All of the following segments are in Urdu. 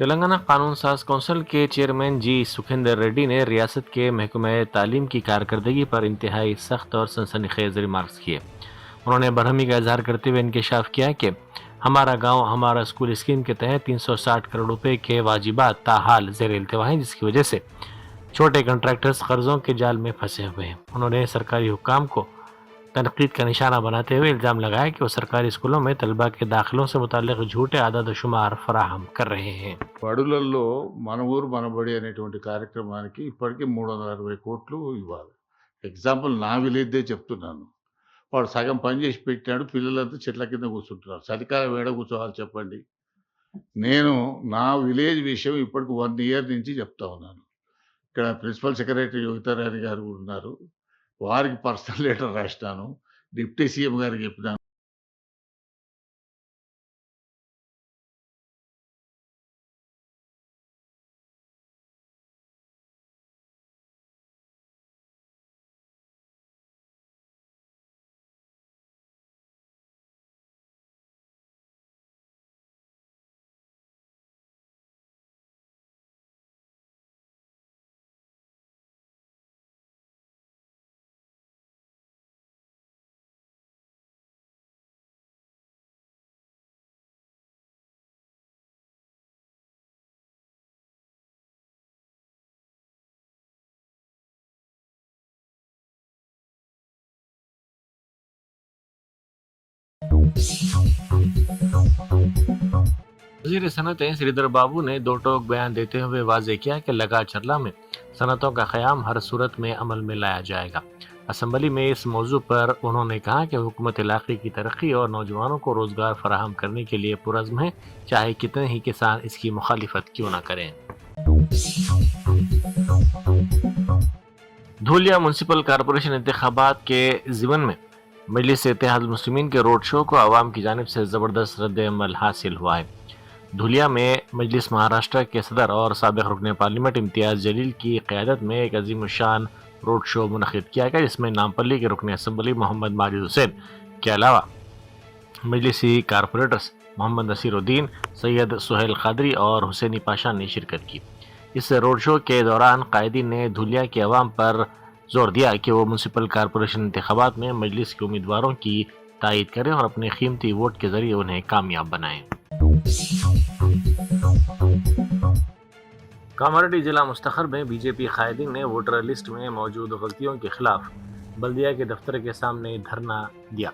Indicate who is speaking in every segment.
Speaker 1: تلنگانہ قانون ساز کونسل کے چیئرمین جی سکھیندر ریڈی نے ریاست کے محکمہ تعلیم کی کارکردگی پر انتہائی سخت اور سنسنی خیز ریمارکس کیے۔ انہوں نے برہمی کا اظہار کرتے ہوئے انکشاف کیا کہ ہمارا گاؤں ہمارا اسکول اسکیم کے تحت 360 کروڑ روپے کے واجبات تاحال زیر التوا ہیں، جس کی وجہ سے چھوٹے کنٹریکٹرز قرضوں کے جال میں پھنسے ہوئے ہیں۔ انہوں نے سرکاری حکام کو تنقید کا نشانہ بناتے ہوئے الزام لگایا کہ وہ سرکاری اسکولوں میں طلبہ کے داخلوں سے متعلق جھوٹے اعداد و شمار فراہم کر رہے ہیں۔
Speaker 2: బడులల్లో మన ఊరు మనబడి అనేటువంటి కార్యక్రమానికి ఇప్పటికీ 360 కోట్లు ఇవ్వాలి. ఎగ్జాంపుల్ నా విలేజ్దే చెప్తున్నాను. వాడు సగం పని చేసి పెట్టాడు, పిల్లలంతా చెట్ల కింద కూర్చుంటున్నారు. చలికాలం ఏడ కూర్చోవాలి చెప్పండి? నేను నా విలేజ్ విషయం ఇప్పటికి 1 ఇయర్ నుంచి చెప్తా ఉన్నాను. ఇక్కడ ప్రిన్సిపల్ సెక్రటరీ యోగితారాణి గారు ఉన్నారు. వారికి పర్సనల్ లెటర్ రాసినాను. డిప్యూటీ సీఎం గారికి చెప్పినాను.
Speaker 1: وزیر صنعتیں سری دھر بابو نے دو ٹوک بیان دیتے ہوئے واضح کیا کہ لگا چرلا میں صنعتوں کا قیام ہر صورت میں عمل میں لایا جائے گا۔ اسمبلی میں اس موضوع پر انہوں نے کہا کہ حکومت علاقے کی ترقی اور نوجوانوں کو روزگار فراہم کرنے کے لیے پرعزم ہے، چاہے کتنے ہی کسان اس کی مخالفت کیوں نہ کریں۔ دھولیا میونسپل کارپوریشن انتخابات کے ضمن میں مجلس اتحاد المسلمین کے روڈ شو کو عوام کی جانب سے زبردست رد عمل حاصل ہوا ہے۔ دھولیا میں مجلس مہاراشٹر کے صدر اور سابق رکن پارلیمنٹ امتیاز جلیل کی قیادت میں ایک عظیم الشان روڈ شو منعقد کیا گیا، جس میں نامپلی کے رکن اسمبلی محمد ماجد حسین کے علاوہ مجلسی کارپوریٹرز محمد نصیر الدین، سید سہیل قادری اور حسینی پاشا نے شرکت کی۔ اس روڈ شو کے دوران قائدین نے دھولیا کے عوام پر زور دیا کہ وہ میونسپل کارپوریشن انتخابات میں مجلس کے امیدواروں کی تائید کریں اور اپنے قیمتی ووٹ کے ذریعے انہیں کامیاب بنائیں۔ کاماریڈی ضلع مستخر میں بی جے پی قائدین نے ووٹر لسٹ میں موجود غلطیوں کے خلاف بلدیہ کے دفتر کے سامنے دھرنا دیا۔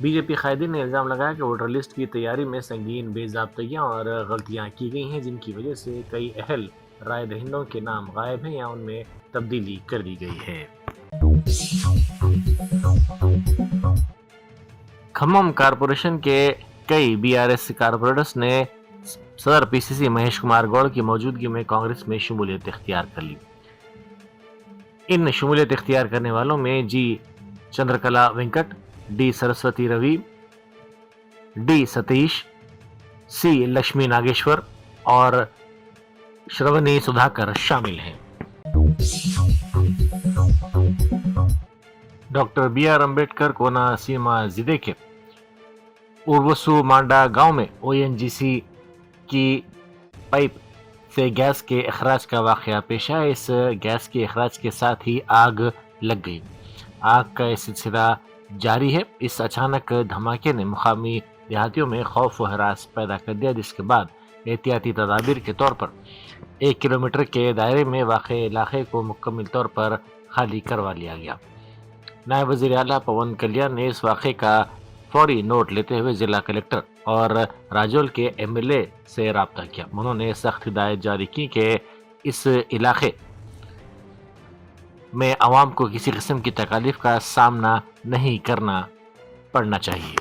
Speaker 1: بی جے پی قائدین نے الزام لگایا کہ ووٹر لسٹ کی تیاری میں سنگین بے ضابطگیاں اور غلطیاں کی گئی ہیں، جن کی وجہ سے کئی اہل رائے دہندوں کے نام غائب ہیں یا ان میں تبدیلی کر دی گئی ہے۔ کھمم کارپوریشن کے کئی بی آر ایس کارپوریٹرز نے صدر پی سی سی مہیش کمار گوڑ کی موجودگی میں کانگریس میں شمولیت اختیار کر لی۔ ان شمولیت اختیار کرنے والوں میں جی چندرکلا وینکٹ، ڈی سرسوتی روی، ڈی ستیش، سی لکشمی ناگیشور اور شرونی سدھاکر شامل ہیں۔ ڈاکٹر بی آر امبیڈکر کونا سیما ضلع کے اوربسو مانڈا گاؤں میں او این جی سی کی پائپ سے گیس کے اخراج کا واقعہ پیش آیا۔ اس گیس کے اخراج کے ساتھ ہی آگ لگ گئی۔ آگ کا یہ سلسلہ جاری ہے۔ اس اچانک دھماکے نے مقامی دیہاتیوں میں خوف و ہراس پیدا کر دیا، جس کے بعد احتیاطی تدابیر کے طور پر 1 کلومیٹر کے دائرے میں واقع علاقے کو مکمل طور پر خالی کروا لیا گیا۔ نائب وزیر اعلیٰ پون کلیان نے اس واقعے کا فوری نوٹ لیتے ہوئے ضلع کلکٹر اور راجول کے ایم ایل اے سے رابطہ کیا۔ انہوں نے سخت ہدایت جاری کی کہ اس علاقے میں عوام کو کسی قسم کی تکالیف کا سامنا نہیں کرنا پڑنا چاہیے۔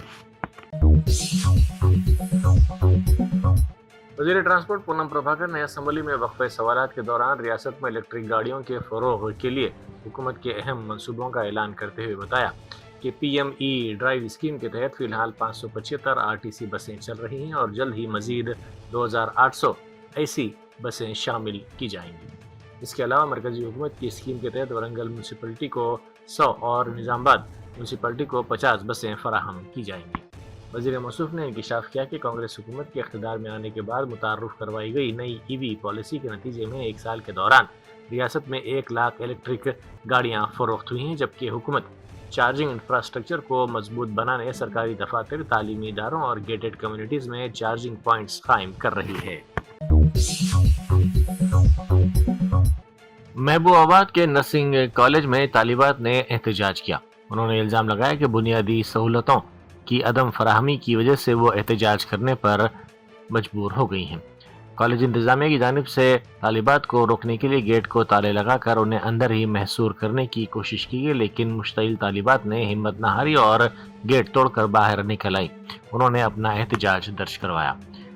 Speaker 1: وزیر ٹرانسپورٹ پونم پربھاکر نے اسمبلی میں وقفہ سوالات کے دوران ریاست میں الیکٹرک گاڑیوں کے فروغ کے لیے حکومت کے اہم منصوبوں کا اعلان کرتے ہوئے بتایا کہ P M E drive scheme کے تحت فی الحال 575 آر ٹی سی بسیں چل رہی ہیں اور جلد ہی مزید 2800 ایسی بسیں شامل کی جائیں گی۔ اس کے علاوہ مرکزی حکومت کی اسکیم کے تحت ورنگل میونسپلٹی کو 100 اور نظام آباد میونسپلٹی کو 50 بسیں فراہم کی جائیں گی۔ وزیر موصوف نے انکشاف کیا کہ کانگریس حکومت کے اقتدار میں آنے کے بعد متعارف کروائی گئی نئی EV پالیسی کے نتیجے میں ایک سال کے دوران ریاست میں 1 لاکھ الیکٹرک گاڑیاں فروخت ہوئی ہیں، جبکہ حکومت چارجنگ انفراسٹرکچر کو مضبوط بنانے، سرکاری دفاتر، تعلیمی اداروں اور گیٹڈ کمیونٹیز میں چارجنگ پوائنٹس قائم کر رہی ہے۔ محبوب آباد کے نرسنگ کالج میں طالبات نے احتجاج کیا۔ انہوں نے الزام لگایا کہ بنیادی سہولتوں کی عدم فراہمی کی وجہ سے وہ احتجاج کرنے پر مجبور ہو گئی ہیں۔ کالج انتظامیہ کی جانب سے طالبات کو روکنے کے لیے گیٹ کو تالے لگا کر انہیں اندر ہی محصور کرنے کی کوشش کی گئی، لیکن مشتعل طالبات نے ہمت نہ ہاری اور گیٹ توڑ کر باہر نکل آئی۔ انہوں نے اپنا احتجاج درج کروایا۔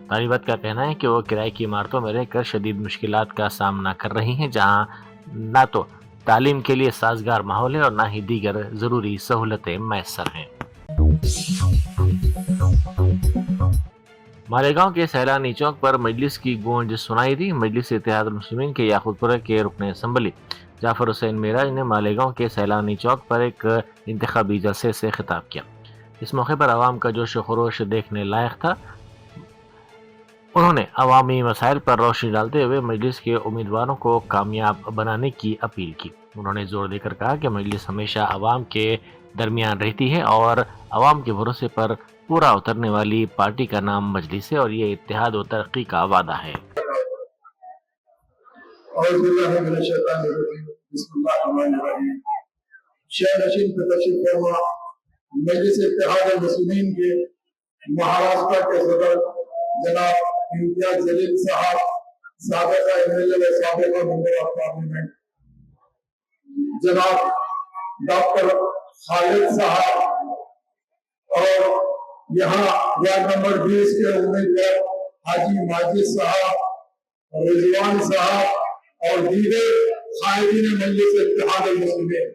Speaker 1: طالبات کا کہنا ہے کہ وہ کرائے کی عمارتوں میں رہ کر شدید مشکلات کا سامنا کر رہی ہیں، جہاں نہ تو تعلیم کے لیے سازگار ماحول ہے اور نہ ہی دیگر ضروری سہولتیں میسر ہیں۔ مالیگاؤں کے سیلانی چوک پر مجلس کی گونج سنائی دی۔ مجلس اتحاد المسلمین کے یاقوت پورہ کے رکن اسمبلی جعفر حسین معراج نے مالیگاؤں کے سیلانی چوک پر ایک انتخابی جلسے سے خطاب کیا۔ اس موقع پر عوام کا جوش و خروش دیکھنے لائق تھا۔ انہوں نے عوامی مسائل پر روشنی ڈالتے ہوئے مجلس کے امیدواروں کو کامیاب بنانے کی اپیل کی۔ انہوں نے زور دے کر کہا کہ مجلس ہمیشہ عوام کے درمیان رہتی ہے اور عوام کے بھروسے پر پورا اترنے والی پارٹی کا نام مجلس ہے اور یہ اتحاد و ترقی کا وعدہ ہے۔
Speaker 3: مجلس اتحاد المسلمین کے مہاراشٹر کے صدر جناب امتیاز جلیل صاحب، سابقہ MLA و سابقہ ممبر آف پارلیمنٹ جناب ڈاکٹر خالد صاحب، اور یہاں وارڈ نمبر 20 کے امیدوار حاجی ماجد صاحب، رضوان صاحب اور دیگر قائدین مجلس اتحاد المسلمین،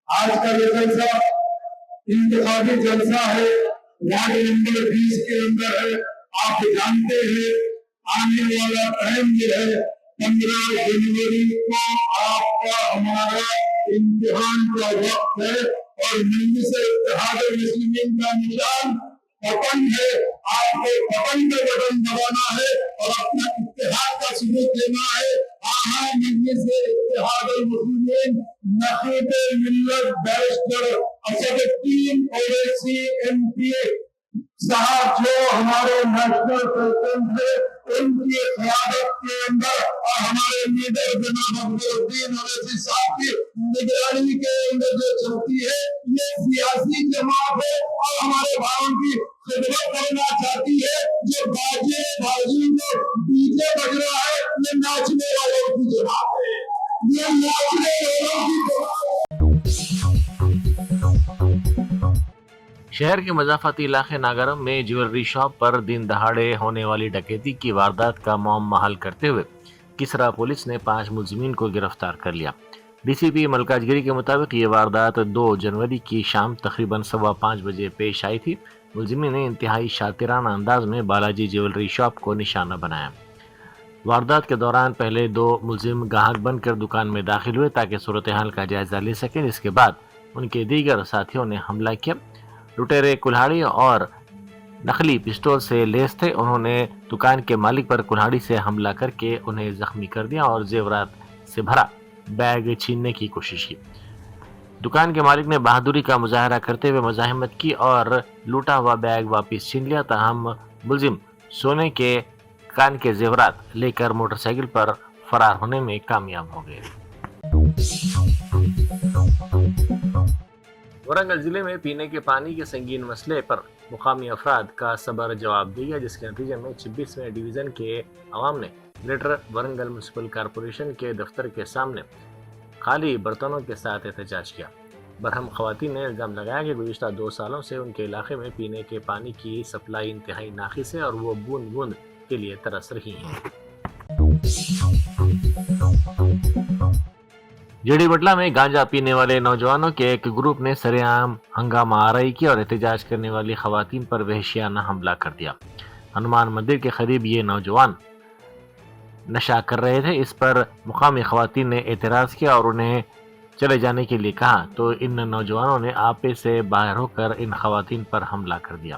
Speaker 3: آج کا یہ جلسہ انتخابی جلسہ ہے، وارڈ نمبر 20 کے اندر ہے۔ آپ جانتے ہیں آنے والا ٹائم جو ہے 15 جنوری کو آپ کا ہمارا امتحان کا وقت ہے اور مجلس اتحاد المسلمین کا نشان پتنگ ہے۔ آپ کو پتنگ میں بٹن دبانا ہے اور اپنا اتحاد کا ثبوت دینا ہے۔ مجلس اتحاد المسلمین نقیب ملت بیرسٹر اسد الدین اویسی MP صاحب جو ہمارے نیشنل پریزیڈنٹ تھے، ان کی قیادت کے اندر اور ہمارے لیڈر جناب عبدالدین اویسی صاحب کی نگرانی کے اندر جو چلتی ہے، یہ سیاسی جماعت ہے اور ہمارے بھائیوں کی خدمت کرنا چاہتی ہے۔ جو باجے بازی میں DJ بج رہا ہے، یہ ناچنے والوں کی جماعت ہے، یہ ناچنے والوں کی جماعت ہے۔
Speaker 1: شہر کے مضافاتی علاقے ناگرم میں جیولری شاپ پر دن دہاڑے ہونے والی ڈکیتی کی واردات کا معمہ حل کرتے ہوئے کسرا پولیس نے 5 ملزمین کو گرفتار کر لیا۔ DCP ملکاج گری کے مطابق یہ واردات 2 جنوری کی شام تقریباً 5:15 بجے پیش آئی تھی۔ ملزمین نے انتہائی شاطرانہ انداز میں بالاجی جیولری شاپ کو نشانہ بنایا۔ واردات کے دوران پہلے 2 ملزم گاہک بن کر دکان میں داخل ہوئے تاکہ صورتحال کا جائزہ لے سکیں، جس کے بعد ان کے دیگر ساتھیوں نے حملہ کیا۔ لٹیرے کلہاڑی اور نقلی پسٹول سے لیس تھے۔ انہوں نے دکان کے مالک پر کلہاڑی سے حملہ کر کے انہیں زخمی کر دیا اور زیورات سے بھرا بیگ چھیننے کی کوشش کی۔ دکان کے مالک نے بہادری کا مظاہرہ کرتے ہوئے مزاحمت کی اور لوٹا ہوا بیگ واپس چھین لیا، تاہم ملزم سونے کے کان کے زیورات لے کر موٹر سائیکل پر فرار ہونے میں کامیاب ہو گئے۔ ورنگل ضلع میں پینے کے پانی کے سنگین مسئلے پر مقامی افراد کا صبر جواب دیا، جس کے نتیجے میں 26ویں ڈویژن کے عوام نے گریٹر ورنگل میونسپل کارپوریشن کے دفتر کے سامنے خالی برتنوں کے ساتھ احتجاج کیا۔ برہم خواتین نے الزام لگایا کہ گزشتہ 2 سالوں سے ان کے علاقے میں پینے کے پانی کی سپلائی انتہائی ناقص ہے اور وہ بوند بوند کے لیے ترس رہی ہیں۔ جیڑی بٹلہ میں گانجا پینے والے نوجوانوں کے ایک گروپ نے سرعام ہنگامہ آرائی کی اور احتجاج کرنے والی خواتین پر وحشیانہ حملہ کر دیا۔ ہنومان مندر کے قریب یہ نوجوان نشہ کر رہے تھے۔ اس پر مقامی خواتین نے اعتراض کیا اور انہیں چلے جانے کے لیے کہا تو ان نوجوانوں نے آپے سے باہر ہو کر ان خواتین پر حملہ کر دیا۔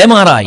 Speaker 4: MRI,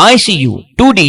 Speaker 4: ICU, 2D